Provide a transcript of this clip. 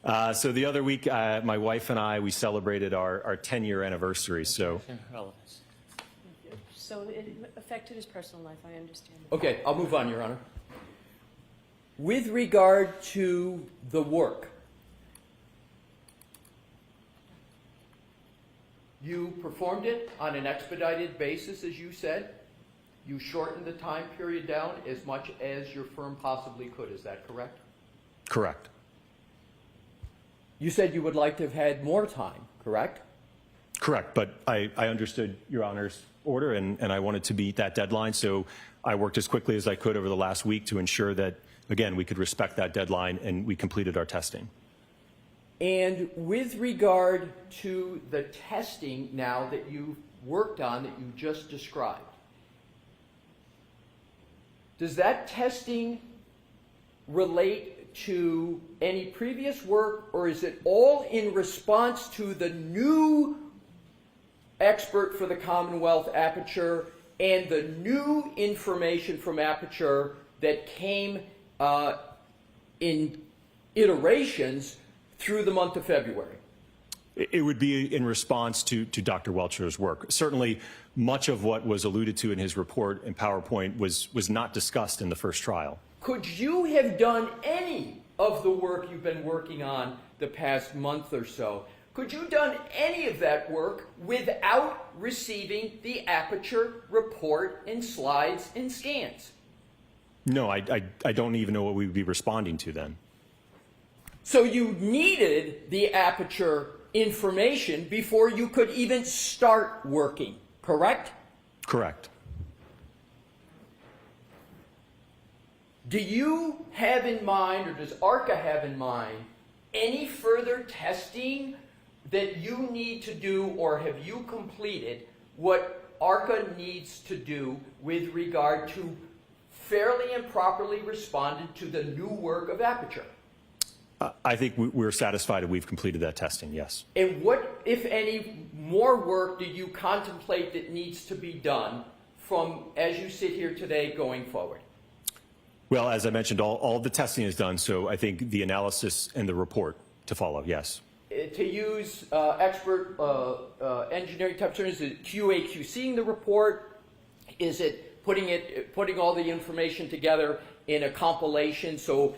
So the other week, my wife and we celebrated our 10-year anniversary. So, So it affected his personal life, I understand. Okay, I'll move on, Your Honor. With regard to the work, you performed it on an expedited basis, as you said. You shortened the time period down as much as your firm possibly could. Is that correct? correct. You said you would like to have had more time, correct? Correct, but I understood Your Honor's order, and I wanted to meet that deadline, so I worked as quickly as I could over the last week to ensure that, again, we could respect that deadline, and we completed our testing. And with regard to the testing now that you worked on that you just described, does that testing relate to any previous work, or is it all in response to the new expert for the Commonwealth Aperture and the new information from Aperture that came in iterations through the month of February? It would be in response to Dr. Welcher's work. Certainly, much of what was alluded to in his report and PowerPoint was not discussed in the first trial. Could you have done any of the work you've been working on the past month or so? Could you have done any of that work without receiving the Aperture report and slides and scans? No, I don't even know what we would be responding to then. So you needed the Aperture information before you could even start working, correct? Correct. Do you have in mind, or does ARCA have in mind, any further testing that you need to do, or have you completed what ARCA needs to do with regard to fairly and properly responded to the new work of Aperture? I think we're satisfied that we've completed that testing, yes. And what, if any, more work do you contemplate that needs to be done from, as you sit here today, going forward? Well, as I mentioned, all the testing is done, so I think the analysis and the report to follow, yes. To use expert engineering type terms, is it QA/QCing the report? Is it putting all the information together in a compilation so